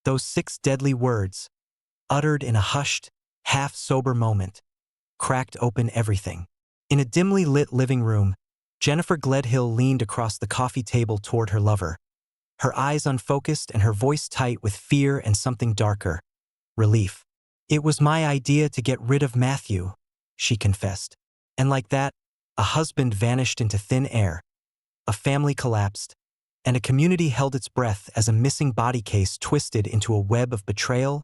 Those 6 deadly words, uttered in a hushed, half-sober moment, cracked open everything. In a dimly lit living room, Jennifer Gledhill leaned across the coffee table toward her lover, her eyes unfocused and her voice tight with fear and something darker, relief. "It was my idea to get rid of Matthew," she confessed. And like that, a husband vanished into thin air, a family collapsed, and a community held its breath as a missing body case twisted into a web of betrayal,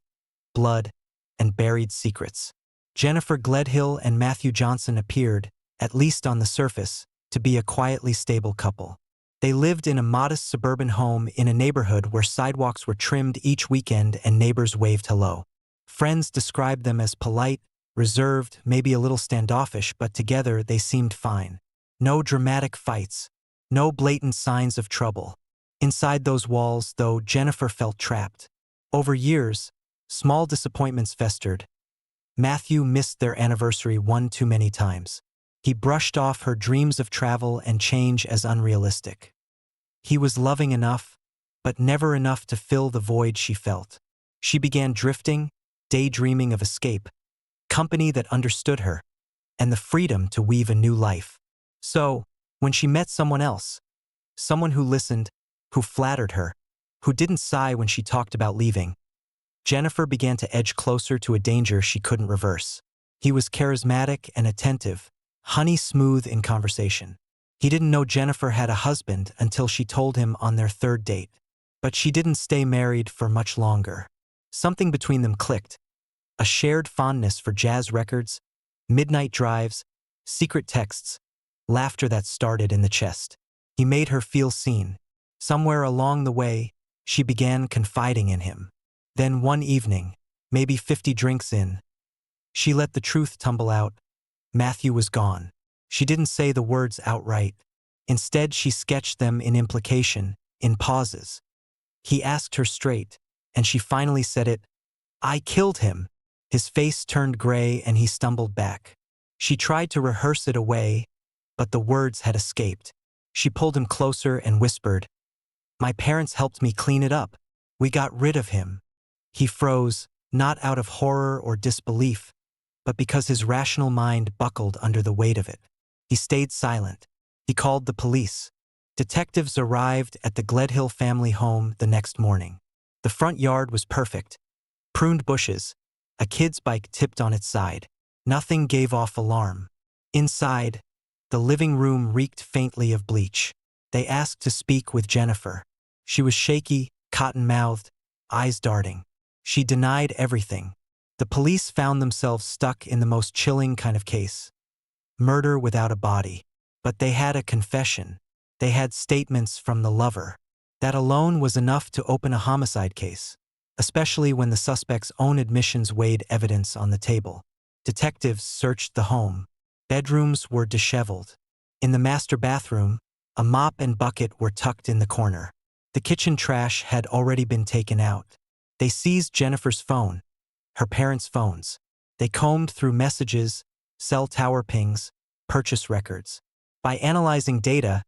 blood, and buried secrets. Jennifer Gledhill and Matthew Johnson appeared, at least on the surface, to be a quietly stable couple. They lived in a modest suburban home in a neighborhood where sidewalks were trimmed each weekend and neighbors waved hello. Friends described them as polite, reserved, maybe a little standoffish, but together they seemed fine. No dramatic fights, no blatant signs of trouble. Inside those walls, though, Jennifer felt trapped. Over years, small disappointments festered. Matthew missed their anniversary one too many times. He brushed off her dreams of travel and change as unrealistic. He was loving enough, but never enough to fill the void she felt. She began drifting, daydreaming of escape, company that understood her, and the freedom to weave a new life. So, when she met someone else, someone who listened, who flattered her, who didn't sigh when she talked about leaving, Jennifer began to edge closer to a danger she couldn't reverse. He was charismatic and attentive, honey smooth in conversation. He didn't know Jennifer had a husband until she told him on their 3rd date. But she didn't stay married for much longer. Something between them clicked. A shared fondness for jazz records, midnight drives, secret texts, laughter that started in the chest. He made her feel seen. Somewhere along the way, she began confiding in him. Then one evening, maybe 50 drinks in, she let the truth tumble out. Matthew was gone. She didn't say the words outright. Instead, she sketched them in implication, in pauses. He asked her straight, and she finally said it. "I killed him." His face turned gray and he stumbled back. She tried to rehearse it away, but the words had escaped. She pulled him closer and whispered, "My parents helped me clean it up. We got rid of him." He froze, not out of horror or disbelief, but because his rational mind buckled under the weight of it. He stayed silent. He called the police. Detectives arrived at the Gledhill family home the next morning. The front yard was perfect. Pruned bushes, a kid's bike tipped on its side. Nothing gave off alarm. Inside, the living room reeked faintly of bleach. They asked to speak with Jennifer. She was shaky, cotton-mouthed, eyes darting. She denied everything. The police found themselves stuck in the most chilling kind of case. Murder without a body. But they had a confession. They had statements from the lover. That alone was enough to open a homicide case, especially when the suspect's own admissions weighed evidence on the table. Detectives searched the home. Bedrooms were disheveled. In the master bathroom, a mop and bucket were tucked in the corner. The kitchen trash had already been taken out. They seized Jennifer's phone, her parents' phones. They combed through messages, cell tower pings, purchase records. By analyzing data,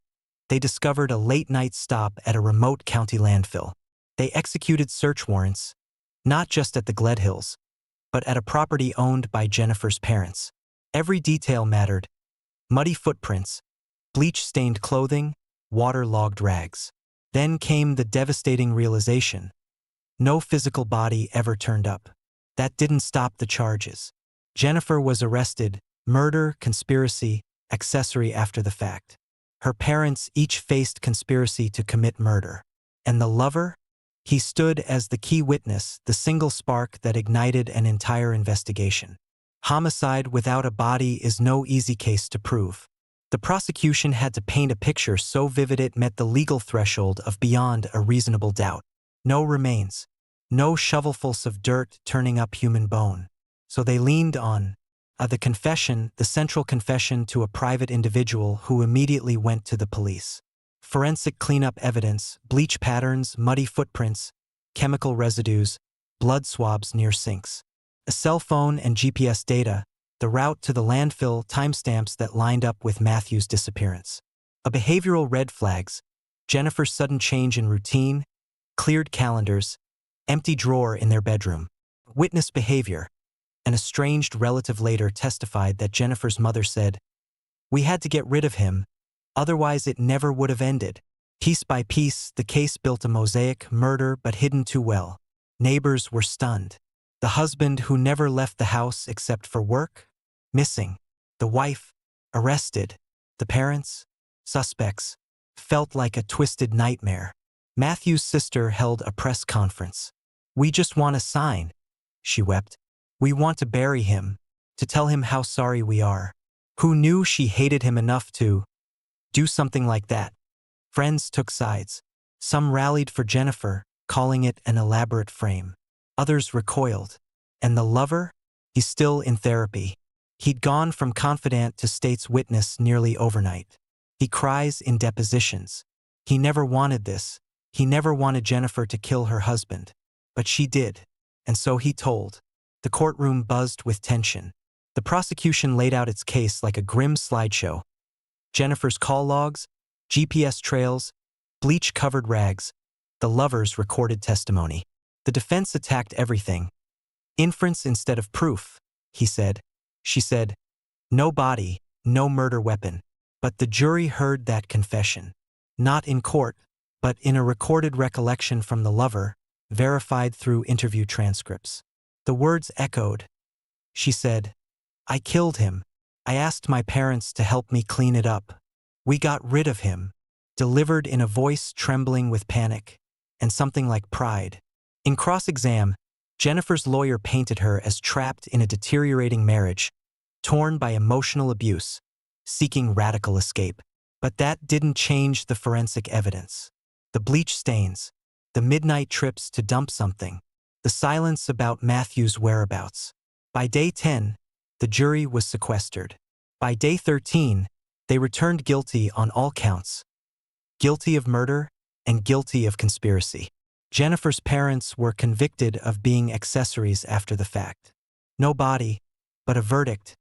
they discovered a late-night stop at a remote county landfill. They executed search warrants, not just at the Gledhills, but at a property owned by Jennifer's parents. Every detail mattered. Muddy footprints, bleach-stained clothing, water-logged rags. Then came the devastating realization. No physical body ever turned up. That didn't stop the charges. Jennifer was arrested, murder, conspiracy, accessory after the fact. Her parents each faced conspiracy to commit murder. And the lover? He stood as the key witness, the single spark that ignited an entire investigation. Homicide without a body is no easy case to prove. The prosecution had to paint a picture so vivid it met the legal threshold of beyond a reasonable doubt. No remains. No shovelfuls of dirt turning up human bone. So they leaned on the confession, the central confession to a private individual who immediately went to the police. Forensic cleanup evidence, bleach patterns, muddy footprints, chemical residues, blood swabs near sinks. A cell phone and GPS data, the route to the landfill, timestamps that lined up with Matthew's disappearance. A behavioral red flags, Jennifer's sudden change in routine, cleared calendars, Empty drawer in their bedroom. Witness behavior. An estranged relative later testified that Jennifer's mother said, "We had to get rid of him, otherwise it never would have ended." Piece by piece, the case built a mosaic, murder but hidden too well. Neighbors were stunned. The husband who never left the house except for work? Missing. The wife? Arrested. The parents? Suspects. Felt like a twisted nightmare. Matthew's sister held a press conference. "We just want a sign," she wept. "We want to bury him, to tell him how sorry we are." Who knew she hated him enough to do something like that? Friends took sides. Some rallied for Jennifer, calling it an elaborate frame. Others recoiled. And the lover? He's still in therapy. He'd gone from confidant to state's witness nearly overnight. He cries in depositions. He never wanted this. He never wanted Jennifer to kill her husband. But she did. And so he told. The courtroom buzzed with tension. The prosecution laid out its case like a grim slideshow. Jennifer's call logs, GPS trails, bleach-covered rags, the lover's recorded testimony. The defense attacked everything. Inference instead of proof, he said. She said, "No body, no murder weapon." But the jury heard that confession. Not in court, but in a recorded recollection from the lover, verified through interview transcripts. The words echoed. She said, "I killed him. I asked my parents to help me clean it up. We got rid of him," delivered in a voice trembling with panic and something like pride. In cross-exam, Jennifer's lawyer painted her as trapped in a deteriorating marriage, torn by emotional abuse, seeking radical escape. But that didn't change the forensic evidence. The bleach stains, the midnight trips to dump something, the silence about Matthew's whereabouts. By day 10, the jury was sequestered. By day 13, they returned guilty on all counts. Guilty of murder and guilty of conspiracy. Jennifer's parents were convicted of being accessories after the fact. No body, but a verdict.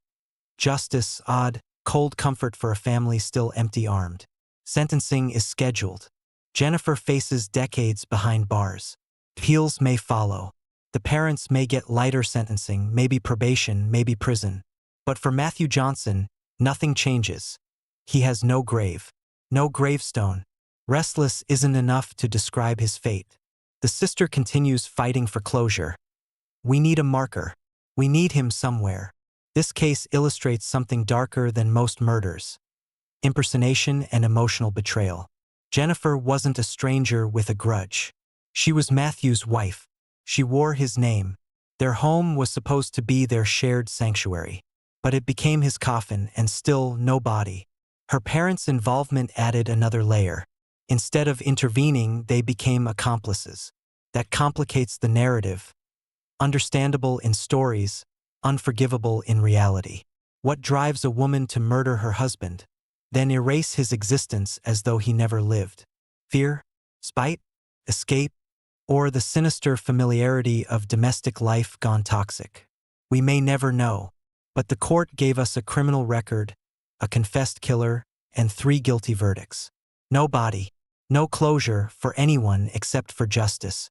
Justice, odd, cold comfort for a family still empty-armed. Sentencing is scheduled. Jennifer faces decades behind bars. Appeals may follow. The parents may get lighter sentencing, maybe probation, maybe prison. But for Matthew Johnson, nothing changes. He has no grave, no gravestone. Restless isn't enough to describe his fate. The sister continues fighting for closure. "We need a marker. We need him somewhere." This case illustrates something darker than most murders. Impersonation and emotional betrayal. Jennifer wasn't a stranger with a grudge. She was Matthew's wife. She wore his name. Their home was supposed to be their shared sanctuary. But it became his coffin, and still no body. Her parents' involvement added another layer. Instead of intervening, they became accomplices. That complicates the narrative. Understandable in stories, unforgivable in reality. What drives a woman to murder her husband, then erase his existence as though he never lived? Fear? Spite? Escape? Or the sinister familiarity of domestic life gone toxic? We may never know. But the court gave us a criminal record, a confessed killer, and 3 guilty verdicts. No body, no closure for anyone except for justice.